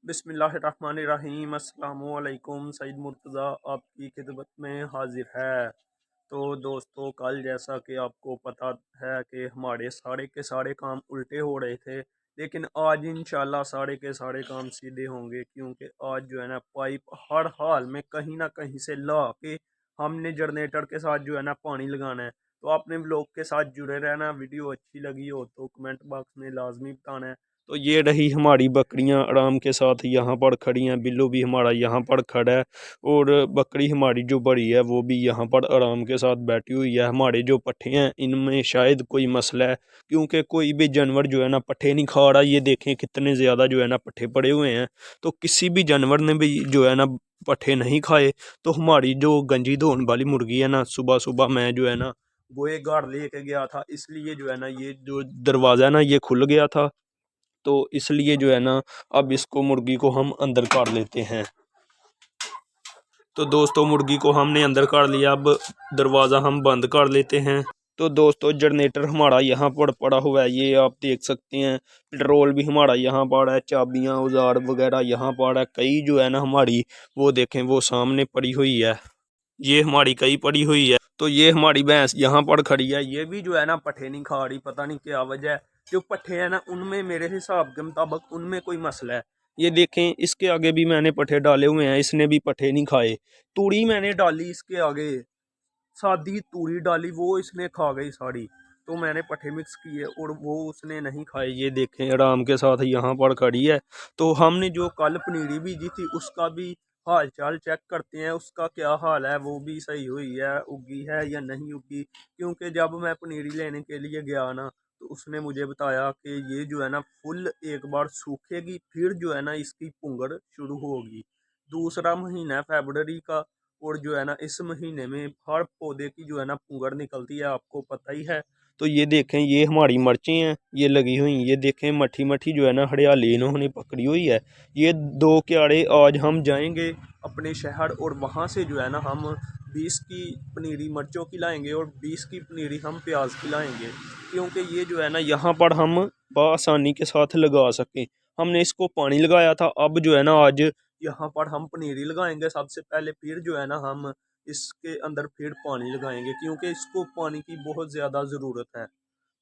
बिस्मिल्लाहिर्रहमानिर्रहीम अस्सलामुअलैकुम। सईद मुर्तज़ा आपकी खिदमत में हाजिर है। तो दोस्तों, कल जैसा कि आपको पता है कि हमारे सारे के सारे काम उल्टे हो रहे थे, लेकिन आज इंशाल्लाह सारे के सारे काम सीधे होंगे, क्योंकि आज जो है ना पाइप हर हाल में कहीं ना कहीं से ला के हमने जनरेटर के साथ जो है ना पानी लगाना है। तो आपने ब्लॉग के साथ जुड़े रहना। वीडियो अच्छी लगी हो तो कमेंट बॉक्स में लाजमी बताना है। तो ये रही हमारी बकरियां आराम के साथ यहाँ पर खड़ी हैं। बिल्लू भी हमारा यहाँ पर खड़ा है और बकरी हमारी जो बड़ी है वो भी यहाँ पर आराम के साथ बैठी हुई है। हमारे जो पट्ठे हैं इनमें शायद कोई मसला है, क्योंकि कोई भी जानवर जो है ना पट्ठे नहीं खा रहा। ये देखें कितने ज़्यादा जो है ना पट्ठे पड़े हुए हैं। तो किसी भी जानवर ने भी जो है ना पट्ठे नहीं खाए। तो हमारी जो गंजी धोने वाली मुर्गी है ना, सुबह सुबह मैं जो है ना गोए गाड़ लेके गया था, इसलिए जो है ना ये जो दरवाज़ा है ना ये खुल गया था। तो इसलिए जो है ना अब इसको मुर्गी को हम अंदर कर लेते हैं। तो दोस्तों, मुर्गी को हमने अंदर कर लिया। अब दरवाज़ा हम बंद कर लेते हैं। तो दोस्तों, जनरेटर हमारा यहाँ पर पड़ा हुआ है, ये आप देख सकते हैं। पेट्रोल भी हमारा यहाँ पर है, चाबियाँ औजार वगैरह यहाँ पर है। कई जो है ना हमारी वो देखें वो सामने पड़ी हुई है, ये हमारी कई पड़ी हुई है। तो ये हमारी भैंस यहाँ पर खड़ी है, ये भी जो है ना पट्ठे नहीं खा रही, पता नहीं क्या वजह है। जो पट्ठे हैं ना उनमें मेरे हिसाब के मुताबिक उनमें कोई मसला है। ये देखें, इसके आगे भी मैंने पट्ठे डाले हुए हैं, इसने भी पट्ठे नहीं खाए। तूड़ी मैंने डाली इसके आगे, सादी तूड़ी डाली, वो इसने खा गई सारी। तो मैंने पट्ठे मिक्स किए और वो उसने नहीं खाए। ये देखें आराम के साथ यहाँ पर खड़ी है। तो हमने जो कल पनीरी बीजी थी उसका भी हाल चाल चेक करते हैं, उसका क्या हाल है, वो भी सही हुई है, उगी है या नहीं उगी। क्योंकि जब मैं पनीरी लेने के लिए गया ना तो उसने मुझे बताया कि ये जो है ना फुल एक बार सूखेगी, फिर जो है ना इसकी पुंगड़ शुरू होगी। दूसरा महीना है फरवरी का, और जो है ना इस महीने में हर पौधे की जो है ना पुंगड़ निकलती है, आपको पता ही है। तो ये देखें, ये हमारी मिर्चें हैं, ये लगी हुई। ये देखें मठी मठी जो है ना हरियाली इन्होंने पकड़ी हुई है। ये 2 क्यारे आज हम जाएंगे अपने शहर, और वहाँ से जो है ना हम 20 की पनीरी मिर्चों की लाएंगे और 20 की पनीरी हम प्याज की लाएंगे, क्योंकि ये जो है ना यहाँ पर हम बआसानी के साथ लगा सकें। हमने इसको पानी लगाया था, अब जो है ना आज यहाँ पर हम पनीरी लगाएंगे सबसे पहले, फिर जो है ना हम इसके अंदर फिर पानी लगाएंगे, क्योंकि इसको पानी की बहुत ज़्यादा ज़रूरत है।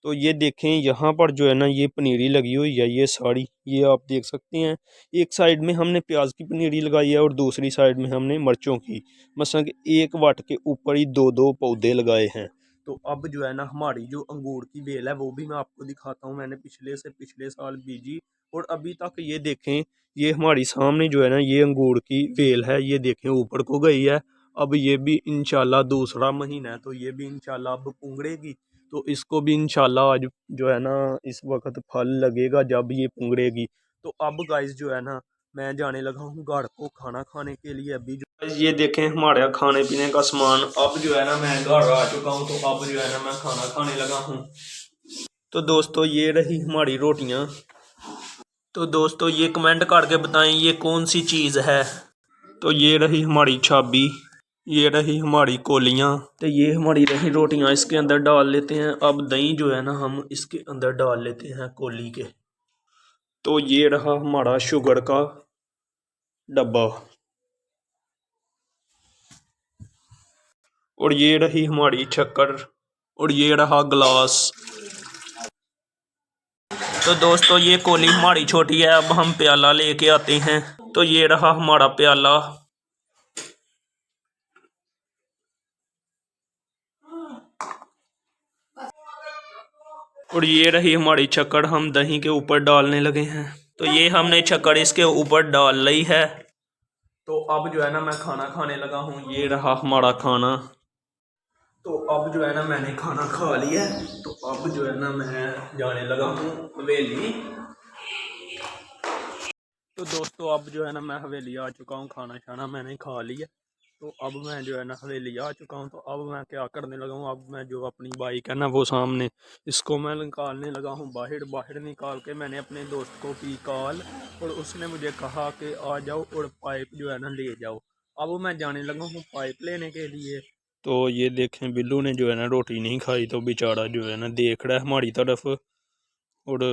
तो ये देखें यहाँ पर जो है ना ये पनीरी लगी हुई है, ये साड़ी ये आप देख सकते हैं। एक साइड में हमने प्याज की पनीरी लगाई है और दूसरी साइड में हमने मिर्चों की। मसलन कि एक वाट के ऊपर ही दो दो पौधे लगाए हैं। तो अब जो है ना हमारी जो अंगूर की बेल है वो भी मैं आपको दिखाता हूँ। मैंने पिछले से पिछले साल बीजी और अभी तक ये देखें, ये हमारी सामने जो है ना ये अंगूर की बेल है, ये देखें ऊपर को गई है। अब ये भी इंशाल्लाह दूसरा महीना है तो ये भी इंशाल्लाह अब पुंगड़ेगी। तो इसको भी इंशाल्लाह आज जो है ना इस वक्त फल लगेगा जब ये पुंगड़ेगी। तो अब गाइस जो है ना मैं जाने लगा हूँ घर को खाना खाने के लिए। अभी जो guys ये देखें हमारे यहाँ खाने पीने का सामान, अब जो है ना मैं घर आ चुका हूँ। तो अब जो है ना मैं खाना खाने लगा हूँ। तो दोस्तों, ये रही हमारी रोटियाँ। तो दोस्तों, ये कमेंट करके बताएं ये कौन सी चीज़ है। तो ये रही हमारी छाबी, ये रही हमारी कोलियाँ, तो ये हमारी रही रोटियाँ। इसके अंदर डाल लेते हैं। अब दही जो है ना हम इसके अंदर डाल लेते हैं कोली के। तो ये रहा हमारा शुगर का डब्बा, और ये रही हमारी शक्कर, और ये रहा गिलास। तो दोस्तों, ये कोली हमारी छोटी है, अब हम प्याला लेके आते हैं। तो ये रहा हमारा प्याला, और ये रही हमारी शक्कर, हम दही के ऊपर डालने लगे हैं। तो ये हमने शक्कर इसके ऊपर डाल ली है। तो अब जो है ना मैं खाना खाने लगा हूँ। ये रहा हमारा खाना। तो अब जो है ना मैंने खाना खा लिया है। तो अब जो है ना मैं जाने लगा हूँ हवेली। तो दोस्तों, अब जो है ना मैं हवेली आ चुका हूँ, खाना शाना मैंने खा लिया। तो अब मैं जो है ना हवेली आ चुका हूँ। तो अब मैं क्या करने लगा हूँ, अब मैं जो अपनी बाइक है ना वो सामने, इसको मैं निकालने लगा हूँ बाहर। बाहर निकाल के मैंने अपने दोस्त को की कॉल, और उसने मुझे कहा कि आ जाओ और पाइप जो है ना ले जाओ। अब मैं जाने लगा हूँ पाइप लेने के लिए। तो ये देखें, बिल्लू ने जो है ना रोटी नहीं खाई, तो बेचारा जो है ना देख रहा है हमारी तरफ। और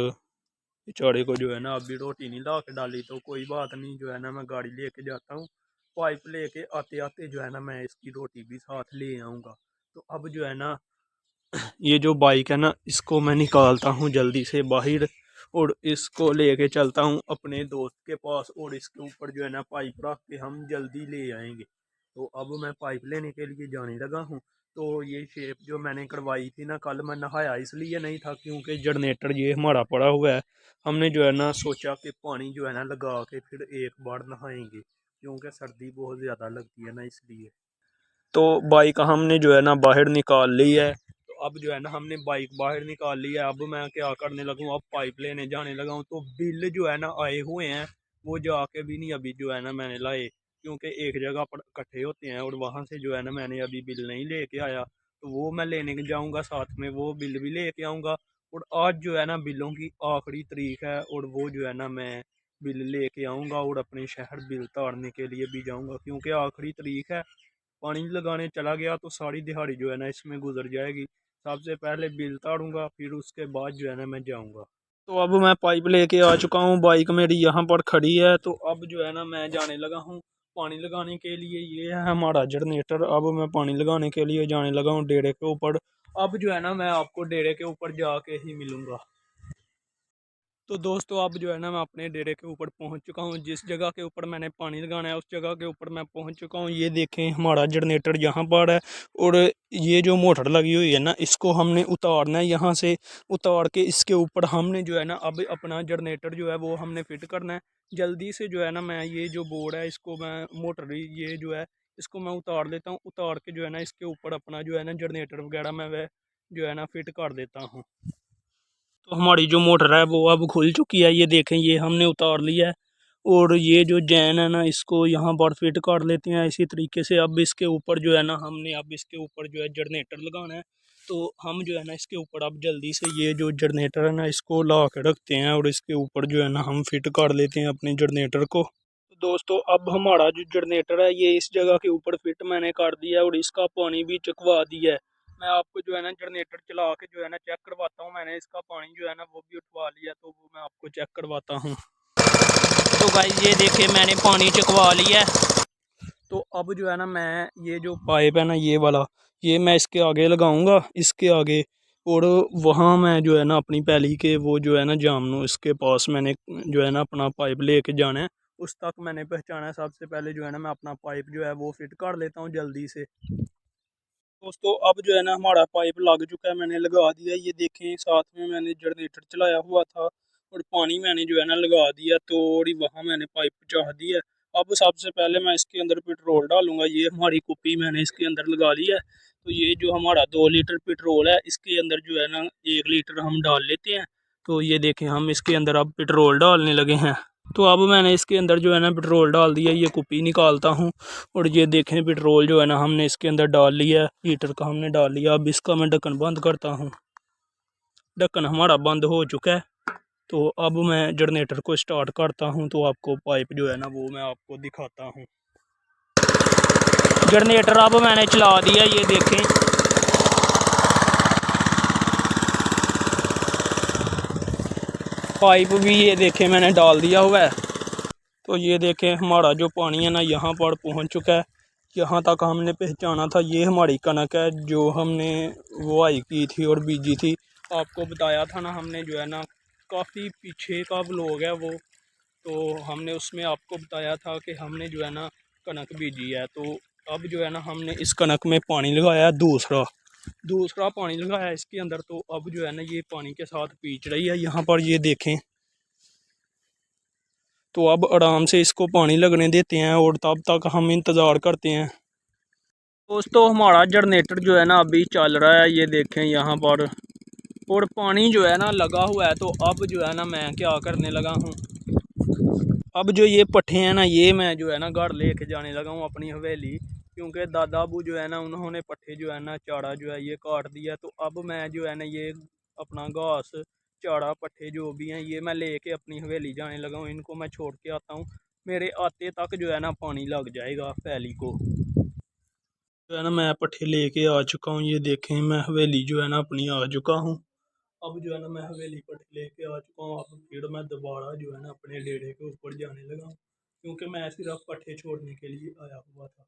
बेचारे को जो है ना अभी रोटी नहीं ला के डाली, तो कोई बात नहीं, जो है ना मैं गाड़ी लेके जाता हूँ। पाइप लेके आते आते जो है ना मैं इसकी रोटी भी साथ ले आऊँगा। तो अब जो है ना ये जो बाइक है ना, इसको मैं निकालता हूँ जल्दी से बाहर और इसको लेके चलता हूँ अपने दोस्त के पास, और इसके ऊपर जो है ना पाइप रख के हम जल्दी ले आएंगे। तो अब मैं पाइप लेने के लिए जाने लगा हूँ। तो ये शेप जो मैंने करवाई थी ना कल, मैं नहाया इसलिए नहीं था क्योंकि जनरेटर ये हमारा पड़ा हुआ है। हमने जो है ना सोचा कि पानी जो है ना लगा के फिर एक बार नहाएंगे, क्योंकि सर्दी बहुत ज़्यादा लगती है ना, इसलिए। तो बाइक हमने जो है ना बाहर निकाल ली है। तो अब जो है ना हमने बाइक बाहर निकाल ली है। अब मैं क्या करने लगूँ, अब पाइप लेने जाने लगा हूँ। तो बिल जो है ना आए हुए हैं, वो जाके भी नहीं अभी जो है ना मैंने लाए, क्योंकि एक जगह पर इकट्ठे होते हैं और वहाँ से जो है ना मैंने अभी बिल नहीं लेके आया। तो वो मैं लेने जाऊँगा, साथ में वो बिल भी लेके आऊँगा। और आज जो है ना बिलों की आखिरी तारीख है, और वो जो है ना मैं बिल लेके आऊँगा और अपने शहर बिल ताड़ने के लिए भी जाऊँगा, क्योंकि आखिरी तारीख है। पानी लगाने चला गया तो सारी दिहाड़ी जो है ना इसमें गुजर जाएगी। सबसे पहले बिल ताड़ूंगा, फिर उसके बाद जो है ना मैं जाऊंगा। तो अब मैं पाइप लेके आ चुका हूँ, बाइक मेरी यहाँ पर खड़ी है। तो अब जो है ना मैं जाने लगा हूँ पानी लगाने के लिए। ये है हमारा जनरेटर। अब मैं पानी लगाने के लिए जाने लगा हूँ डेरे के ऊपर। अब जो है ना मैं आपको डेरे के ऊपर जाके ही मिलूंगा। तो दोस्तों अब जो है ना मैं अपने डेरे के ऊपर पहुंच चुका हूं। जिस जगह के ऊपर मैंने पानी लगाना है उस जगह के ऊपर मैं पहुंच चुका हूं। ये देखें हमारा जनरेटर यहाँ पर है, और ये जो मोटर लगी हुई है ना इसको हमने उतारना है यहाँ से। उतार के इसके ऊपर हमने जो है ना अब अपना जनरेटर जो है वो हमने फिट करना है जल्दी से। जो है ना मैं ये जो बोर्ड है इसको मैं मोटर ये जो है इसको मैं उतार लेता हूँ। उतार के जो है ना इसके ऊपर अपना जो है ना जनरेटर वगैरह मैं वह जो है ना फिट कर देता हूँ। तो हमारी जो मोटर है वो अब खुल चुकी है। ये देखें ये हमने उतार लिया है, और ये जो जैन है ना इसको यहाँ पर फिट कर लेते हैं इसी तरीके से। अब इसके ऊपर जो है ना हमने अब इसके ऊपर जो है जनरेटर लगाना है। तो हम जो है ना इसके ऊपर अब जल्दी से ये जो जनरेटर है ना इसको ला के रखते हैं, और इसके ऊपर जो है ना हम फिट कर लेते हैं अपने जनरेटर को। तो दोस्तों अब हमारा जो जनरेटर है ये इस जगह के ऊपर फिट मैंने कर दिया है, और इसका पानी भी चुकवा दिया है। मैं आपको जो है ना जनरेटर चला के जो है ना चेक करवाता हूँ। मैंने इसका पानी जो है ना वो भी उठवा लिया, तो वो मैं आपको चेक करवाता हूँ। तो गाइस ये देखिए मैंने पानी चुकवा लिया है। तो अब जो है ना मैं ये जो पाइप है ना ये वाला, ये मैं इसके आगे लगाऊंगा, इसके आगे। और वहाँ मैं जो है ना अपनी पैली के वो जो है ना जामनू इसके पास मैंने जो है ना अपना पाइप लेके जाना है। उस तक मैंने पहुँचाना है। सबसे पहले जो है ना मैं अपना पाइप जो है वो फिट कर लेता हूँ जल्दी से। दोस्तों अब जो है ना हमारा पाइप लग चुका है, मैंने लगा दिया। ये देखें साथ में मैंने जनरेटर चलाया हुआ था, और पानी मैंने जो है ना लगा दिया, तो और वहाँ मैंने पाइप पहुँचा दी है। अब सबसे पहले मैं इसके अंदर पेट्रोल डालूंगा। ये हमारी कुप्पी मैंने इसके अंदर लगा ली है। तो ये जो हमारा 2 लीटर पेट्रोल है इसके अंदर जो है ना 1 लीटर हम डाल लेते हैं। तो ये देखें हम इसके अंदर अब पेट्रोल डालने लगे हैं। तो अब मैंने इसके अंदर जो है ना पेट्रोल डाल दिया। ये कुप्पी निकालता हूँ, और ये देखें पेट्रोल जो है ना हमने इसके अंदर डाल लिया है। हीटर का हमने डाल लिया। अब इसका मैं ढक्कन बंद करता हूँ। ढक्कन हमारा बंद हो चुका है। तो अब मैं जनरेटर को स्टार्ट करता हूँ, तो आपको पाइप जो है ना वो मैं आपको दिखाता हूँ। जनरेटर अब मैंने चला दिया। ये देखें पाइप भी ये देखें मैंने डाल दिया हुआ है। तो ये देखें हमारा जो पानी है ना यहाँ पर पहुँच चुका है। यहाँ तक हमने पहचाना था। ये हमारी कनक है जो हमने बुआई की थी और बीजी थी। आपको बताया था ना हमने जो है ना, काफ़ी पीछे का व्लॉग है वो। तो हमने उसमें आपको बताया था कि हमने जो है ना कनक बीजी है। तो अब जो है ना हमने इस कनक में पानी लगाया दूसरा दूसरा पानी लगाया इसके अंदर। तो अब जो है ना ये पानी के साथ पीच रही है यहाँ पर, ये देखें। तो अब आराम से इसको पानी लगने देते हैं, और तब तक हम इंतज़ार करते हैं। दोस्तों हमारा जनरेटर जो है ना अभी चल रहा है। ये देखें यहाँ पर, और पानी जो है ना लगा हुआ है। तो अब जो है ना मैं क्या करने लगा हूँ, अब जो ये पट्ठे हैं ना ये मैं जो है ना घर लेके जाने लगा हूँ अपनी हवेली। क्योंकि दादा अबू जो है ना उन्होंने पट्ठे जो है ना चारा जो है ये काट दिया। तो अब मैं जो है ना ये अपना घास चारा पट्ठे जो भी हैं ये मैं लेके अपनी हवेली जाने लगा हूँ। इनको मैं छोड़ के आता हूँ। मेरे आते तक जो है ना पानी लग जाएगा पैली को। जो है ना मैं पट्ठे लेके आ चुका हूँ। ये देखें मैं हवेली जो है ना अपनी आ चुका हूँ। अब जो है ना मैं हवेली पर लेके आ चुका हूँ। अब फिर मैं दोबारा जो है ना अपने डेरे के ऊपर जाने लगा हूँ, क्योंकि मैं सिर्फ पट्ठे छोड़ने के लिए आया हुआ था।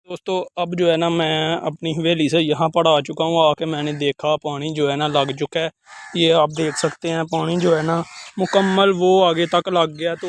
दोस्तों अब जो है ना मैं अपनी हवेली से यहाँ पर आ चुका हूँ। आके मैंने देखा पानी जो है ना लग चुका है। ये आप देख सकते हैं पानी जो है ना मुकम्मल वो आगे तक लग गया। तो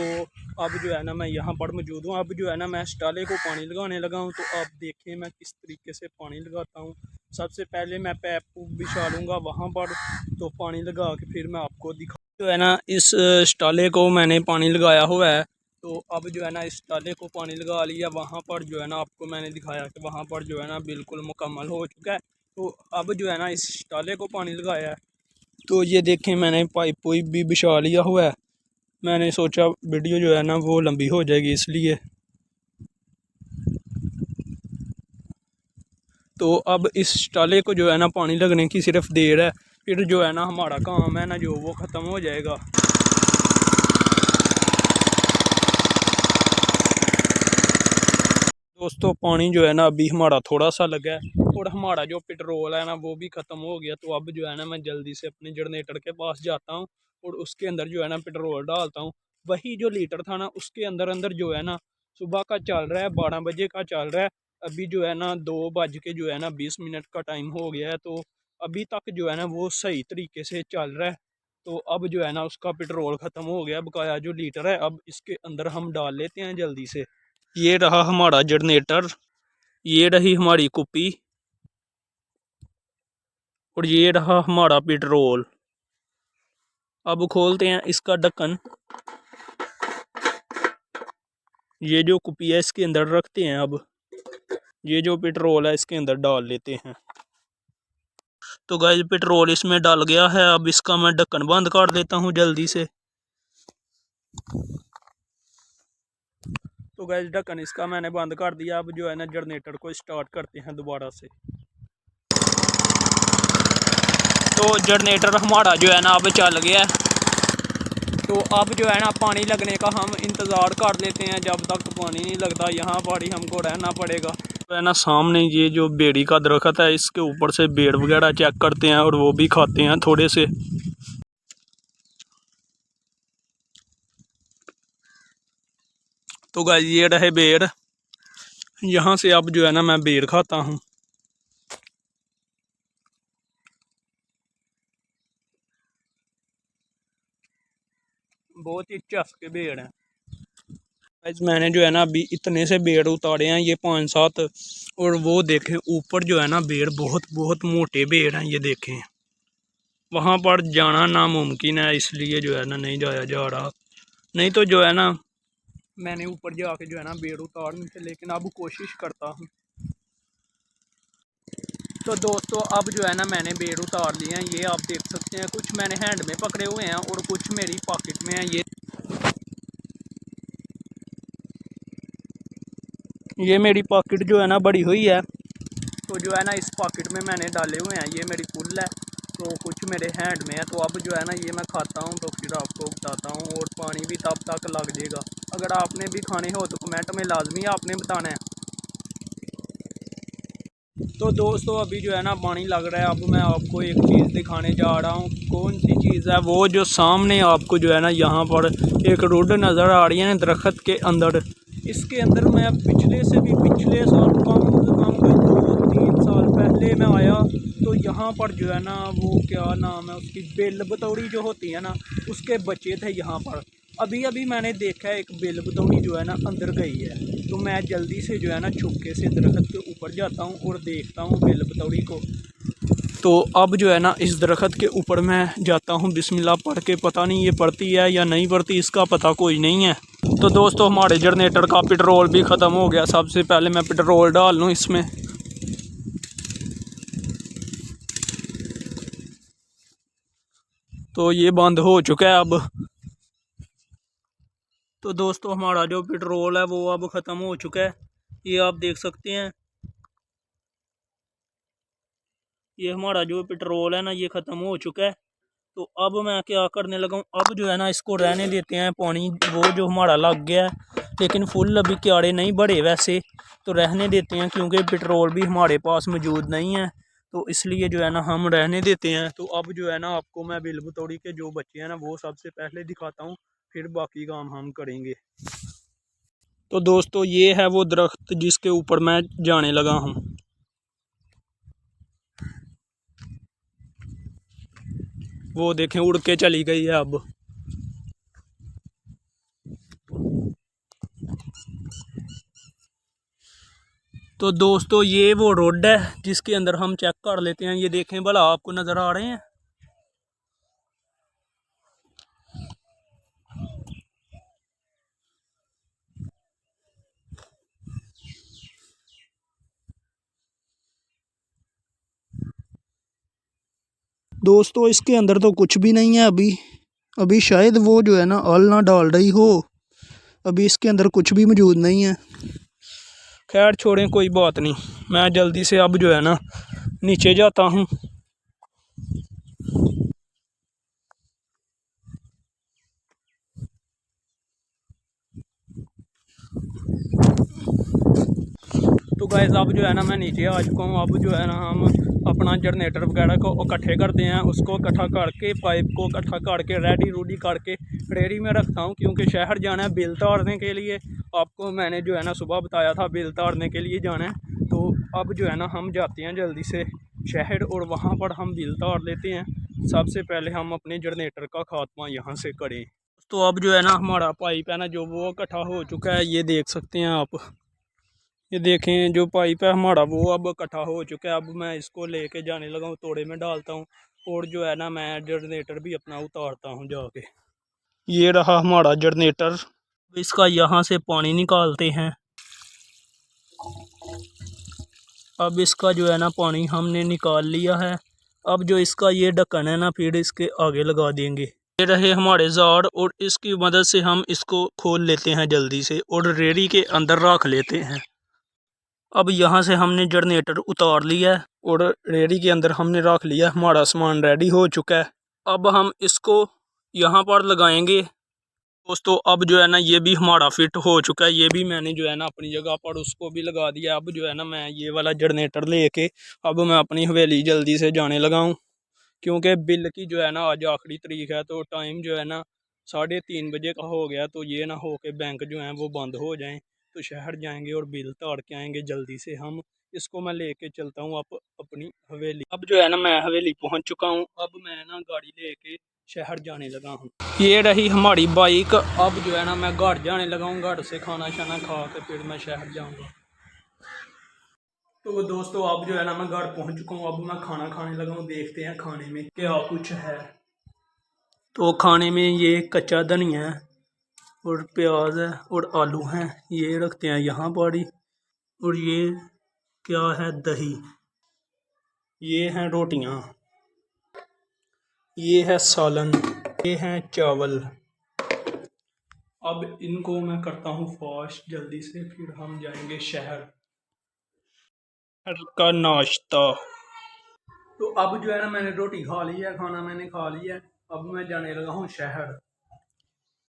अब जो है ना मैं यहाँ पर मौजूद हूँ। अब जो है ना मैं स्टाले को पानी लगाने लगा हूँ। तो आप देखें मैं किस तरीके से पानी लगाता हूँ। सबसे पहले मैं पैप बिछा लूँगा वहाँ पर, तो पानी लगा के फिर मैं आपको दिखा। जो है ना इस स्टाले को मैंने पानी लगाया हुआ है। तो अब जो है ना इस टाले को पानी लगा लिया। वहाँ पर जो है ना आपको मैंने दिखाया कि वहाँ पर जो है ना बिल्कुल मुकम्मल हो चुका है। तो अब जो है ना इस टाले को पानी लगाया है। तो ये देखें मैंने पाइप वाइप भी बिछा लिया हुआ है। मैंने सोचा वीडियो जो है ना वो लंबी हो जाएगी इसलिए। तो अब इस टाले को जो है ना पानी लगने की सिर्फ देर है, फिर जो है ना हमारा काम है ना जो वो ख़त्म हो जाएगा। दोस्तों पानी जो है ना अभी हमारा थोड़ा सा लगा है और हमारा जो पेट्रोल है ना वो भी ख़त्म हो गया। तो अब जो है ना मैं जल्दी से अपने जनरेटर के पास जाता हूँ और उसके अंदर जो है ना पेट्रोल डालता हूँ। वही जो लीटर था ना उसके अंदर अंदर जो है ना सुबह का चल रहा है, 12 बजे का चल रहा है। अभी जो है ना 2 बज के जो है ना 20 मिनट का टाइम हो गया है। तो अभी तक जो है ना वो सही तरीके से चल रहा है। तो अब जो है ना उसका पेट्रोल ख़त्म हो गया। बकाया जो लीटर है अब इसके अंदर हम डाल लेते हैं जल्दी से। ये रहा हमारा जनरेटर, ये रही हमारी कुप्पी और ये रहा हमारा पेट्रोल। अब खोलते हैं इसका ढक्कन। ये जो कुप्पी है इसके अंदर रखते हैं। अब ये जो पेट्रोल है इसके अंदर डाल लेते हैं। तो गाइस पेट्रोल इसमें डाल गया है। अब इसका मैं ढक्कन बंद कर देता हूँ जल्दी से। तो गाइस ढक्कन इसका मैंने बंद कर दिया। अब जो है ना जनरेटर को स्टार्ट करते हैं दोबारा से। तो जनरेटर हमारा जो है ना अब चल गया है। तो अब जो है ना पानी लगने का हम इंतज़ार कर लेते हैं। जब तक पानी नहीं लगता यहाँ पर ही हमको रहना पड़ेगा। तो है ना सामने ये जो बेड़ी का दरख्त है इसके ऊपर से बेड़ वगैरह चेक करते हैं और वो भी खाते हैं थोड़े से। तो गाइस ये रहे बेड़। यहाँ से अब जो है ना मैं बेड़ खाता हूँ। बहुत ही चस्के बेड़ हैं। गाइस मैंने जो है ना अभी इतने से बेड़ उतारे हैं, ये 5-7। और वो देखें ऊपर जो है ना बेड़ बहुत बहुत मोटे बेड़ हैं। ये देखें वहाँ पर जाना नामुमकिन है, इसलिए जो है ना नहीं जाया जा रहा। नहीं तो जो है ना मैंने ऊपर जाके जो है ना बेड़ उतारनी थे, लेकिन अब कोशिश करता हूँ। तो दोस्तों अब जो है ना मैंने बेड़ उतार लिए हैं। ये आप देख सकते हैं कुछ मैंने हैंड में पकड़े हुए हैं और कुछ मेरी पॉकेट में है। ये मेरी पॉकेट जो है ना बड़ी हुई है। तो जो है ना इस पॉकेट में मैंने डाले हुए हैं। ये मेरी फुल है तो कुछ मेरे हैंड में है। तो अब जो है ना ये मैं खाता हूँ तो फिर आपको बताता हूँ। और पानी भी तब तक लग जाएगा। अगर आपने भी खाने हो तो कमेंट में लाजमी आपने बताना है। तो दोस्तों अभी जो है ना पानी लग रहा है। अब मैं आपको एक चीज़ दिखाने जा रहा हूँ। कौन सी चीज़ है वो जो सामने आपको जो है ना यहाँ पर एक रोड नज़र आ रही है ना दरख्त के अंदर। इसके अंदर मैं पिछले साल कम से कम 2-3 साल पहले मैं आया। तो यहाँ पर जो है ना वो क्या नाम है उसकी, बेल बतौड़ी जो होती है ना उसके बच्चे थे यहाँ पर। अभी अभी मैंने देखा है एक बेल बतौड़ी जो है ना अंदर गई है। तो मैं जल्दी से जो है ना छुपके से दरख्त के ऊपर जाता हूँ और देखता हूँ बेल बतौड़ी को। तो अब जो है ना इस दरख्त के ऊपर मैं जाता हूँ बिस्मिल्लाह पढ़ के। पता नहीं ये पढ़ती है या नहीं पढ़ती, इसका पता कोई नहीं है। तो दोस्तों हमारे जनरेटर का पेट्रोल भी ख़त्म हो गया। सबसे पहले मैं पेट्रोल डाल लूँ इसमें। तो ये बंद हो चुका है अब। तो दोस्तों हमारा जो पेट्रोल है वो अब ख़त्म हो चुका है। ये आप देख सकते हैं। ये हमारा जो पेट्रोल है ना ये ख़त्म हो चुका है। तो अब मैं क्या करने लगा हूँ, अब जो है ना इसको रहने देते हैं। पानी वो जो हमारा लग गया है लेकिन फुल अभी क्यारे नहीं बढ़े वैसे, तो रहने देते हैं क्योंकि पेट्रोल भी हमारे पास मौजूद नहीं है। तो इसलिए जो है ना हम रहने देते हैं। तो अब जो है ना आपको मैं बिल बतौड़ी के जो बच्चे हैं ना वो सबसे पहले दिखाता हूँ, फिर बाकी काम हम करेंगे। तो दोस्तों ये है वो दरख्त जिसके ऊपर मैं जाने लगा हूँ। वो देखें उड़ के चली गई है अब। तो दोस्तों ये वो रोड है जिसके अंदर हम चेक कर लेते हैं। ये देखें भला आपको नज़र आ रहे हैं। दोस्तों इसके अंदर तो कुछ भी नहीं है अभी। अभी शायद वो जो है ना ऑल ना डाल रही हो। अभी इसके अंदर कुछ भी मौजूद नहीं है। खैर छोड़ें, कोई बात नहीं। मैं जल्दी से अब जो है ना नीचे जाता हूँ। तो गाइस अब जो है ना मैं नीचे आ चुका हूँ। अब जो है ना हम अपना जनरेटर वगैरह को इकट्ठे करते हैं। उसको इकट्ठा करके पाइप को इकट्ठा करके रेडी रूडी करके रेडी में रखता हूँ, क्योंकि शहर जाना है बिल तारने के लिए। आपको मैंने जो है ना सुबह बताया था बिल तारने के लिए जाना है। तो अब जो है ना हम जाते हैं जल्दी से शहर और वहाँ पर हम बिल तार लेते हैं। सबसे पहले हम अपने जनरेटर का खात्मा यहाँ से करें। तो अब जो है ना हमारा पाइप है ना जो वो इकट्ठा हो चुका है, ये देख सकते हैं आप। ये देखें जो पाइप है हमारा वो अब इकट्ठा हो चुका है। अब मैं इसको लेके जाने लगा हूँ, तोड़े में डालता हूँ और जो है ना मैं जनरेटर भी अपना उतारता हूँ जाके। ये रहा हमारा जनरेटर। इसका यहाँ से पानी निकालते हैं। अब इसका जो है ना पानी हमने निकाल लिया है। अब जो इसका ये ढक्कन है ना फिर इसके आगे लगा देंगे। ये रहे हमारे जार और इसकी मदद से हम इसको खोल लेते हैं जल्दी से और रेडी के अंदर रख लेते हैं। अब यहाँ से हमने जनरेटर उतार लिया है और रेडी के अंदर हमने रख लिया। हमारा सामान रेडी हो चुका है। अब हम इसको यहाँ पर लगाएंगे। दोस्तों अब जो है ना ये भी हमारा फिट हो चुका है। ये भी मैंने जो है ना अपनी जगह पर उसको भी लगा दिया। अब जो है ना मैं ये वाला जनरेटर लेके अब मैं अपनी हवेली जल्दी से जाने लगा हूँ, क्योंकि बिल की जो है ना आज आखिरी तारीख है। तो टाइम जो है ना 3:30 बजे का हो गया। तो ये ना हो के बैंक जो है वो बंद हो जाएं। तो शहर जाएंगे और बिल तार के आएंगे जल्दी से हम। इसको मैं लेके चलता हूँ अब अपनी हवेली। अब जो है ना मैं हवेली पहुँच चुका हूँ। अब मैं ना गाड़ी लेके शहर जाने लगा हूँ। ये रही हमारी बाइक। अब जो है ना मैं घर जाने लगा हूँ। घर से खाना शाना खा के फिर मैं शहर जाऊँगा। तो दोस्तों अब जो है ना मैं घर पहुंच चुका हूँ। अब मैं खाना खाने लगा हूँ। देखते हैं खाने में क्या कुछ है। तो खाने में ये कच्चा धनिया है और प्याज है और आलू हैं, ये रखते हैं यहाँ पर ही। और ये क्या है, दही। ये हैं रोटियाँ। ये है सालन। ये हैं चावल। अब इनको मैं करता हूँ फास्ट जल्दी से, फिर हम जाएंगे शहर का नाश्ता। तो अब जो है ना मैंने रोटी खा ली है, खाना मैंने खा लिया है। अब मैं जाने लगा हूँ शहर।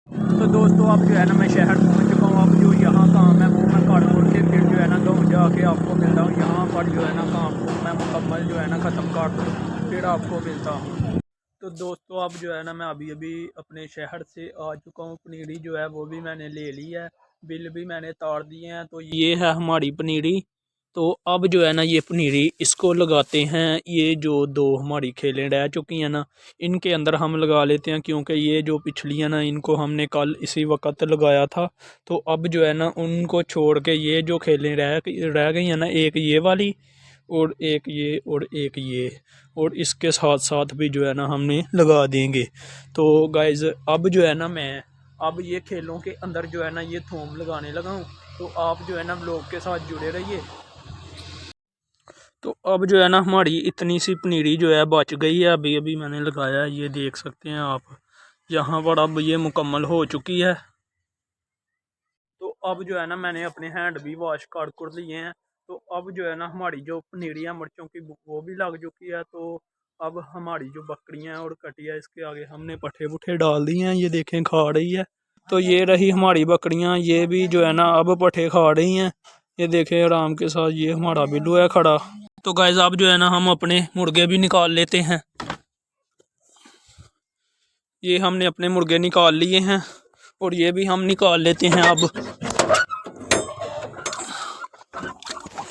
तो दोस्तों अब जो है ना मैं शहर पहुँच चुका हूँ। अब जो यहाँ काम है वो मैं कर के फिर जो है ना गाँव जाके आपको मिलता हूँ। यहाँ पर जो है ना काम को मैं मुकम्मल जो है ना ख़त्म कर दूँ फिर आपको मिलता हूँ। तो दोस्तों अब जो है ना मैं अभी अभी अपने शहर से आ चुका हूँ। पनीरी जो है वो भी मैंने ले ली है, बिल भी मैंने तार दिए हैं। तो ये है हमारी पनीरी। तो अब जो है ना ये पनीरी इसको लगाते हैं। ये जो दो हमारी खेलें रह चुकी हैं ना इनके अंदर हम लगा लेते हैं, क्योंकि ये जो पिछली है ना इनको हमने कल इसी वक्त लगाया था। तो अब जो है ना उनको छोड़ के ये जो खेलें रह गई हैं ना, एक ये वाली और एक ये और एक ये, और इसके साथ साथ भी जो है ना हमने लगा देंगे। तो गाइज़ अब जो है ना मैं अब ये खेलों के अंदर जो है ना ये थोम लगाने लगा हूँ। तो आप जो है ना व्लॉग के साथ जुड़े रहिए। तो अब जो है ना हमारी इतनी सी पनीरी जो है बच गई है, अभी अभी मैंने लगाया है। ये देख सकते हैं आप यहाँ पर अब ये मुकम्मल हो चुकी है। तो अब जो है ना मैंने अपने हैंड भी वॉश कर लिए हैं। तो अब जो है ना हमारी जो पनीरी है मिर्चों की वो भी लग चुकी है। तो अब हमारी जो बकरियां हैं और कटिया इसके आगे हमने पट्ठे पुट्ठे डाल दिए हैं। ये देखें खा रही है। तो ये रही हमारी बकरियां, ये भी जो है ना अब पट्ठे खा रही हैं। ये देखें आराम के साथ ये हमारा बिल्लू है खड़ा। तो गाइस अब जो है ना हम अपने मुर्गे भी निकाल लेते हैं। ये हमने अपने मुर्गे निकाल लिए हैं और ये भी हम निकाल लेते हैं। अब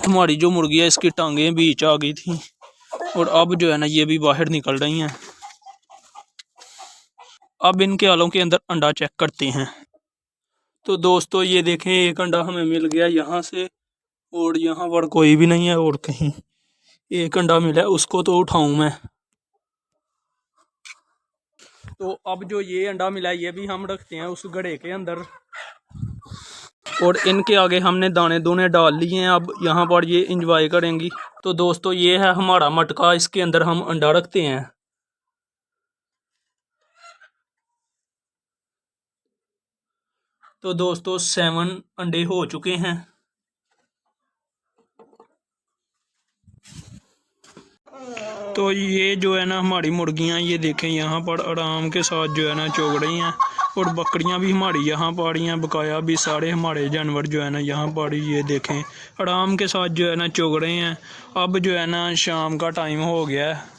हमारी जो मुर्गी है इसकी टांगें बीच आ गई थी और अब जो है ना ये भी बाहर निकल रही हैं। अब इनके आलों के अंदर अंडा चेक करते हैं। तो दोस्तों ये देखें एक अंडा हमें मिल गया यहाँ से और यहाँ पर कोई भी नहीं है और कहीं एक अंडा मिला है, उसको तो उठाऊं मैं। तो अब जो ये अंडा मिला है ये भी हम रखते हैं उस घड़े के अंदर और इनके आगे हमने दाने दूने डाल लिए हैं। अब यहाँ पर ये इंजॉय करेंगी। तो दोस्तों ये है हमारा मटका, इसके अंदर हम अंडा रखते हैं। तो दोस्तों 7 अंडे हो चुके हैं। तो ये जो है ना हमारी मुर्गियां ये देखें यहाँ पर आराम के साथ जो है ना चोग रही हैं और बकरियां भी हमारी यहाँ पर रही हैं, बकाया भी सारे हमारे जानवर जो है ना यहाँ पर ये देखें आराम के साथ जो है ना चोग रहे हैं। अब जो है ना शाम का टाइम हो गया है।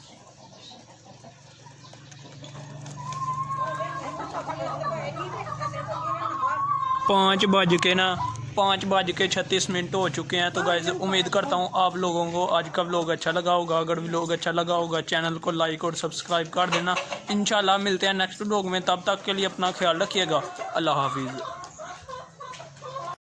पाँच बज के 36 मिनट हो चुके हैं। तो गाइस उम्मीद करता हूँ आप लोगों को आज का व्लॉग अच्छा लगा होगा। अगर व्लॉग अच्छा लगा होगा चैनल को लाइक और सब्सक्राइब कर देना। इंशाल्लाह मिलते हैं नेक्स्ट व्लॉग में, तब तक के लिए अपना ख्याल रखिएगा। अल्लाह हाफिज़।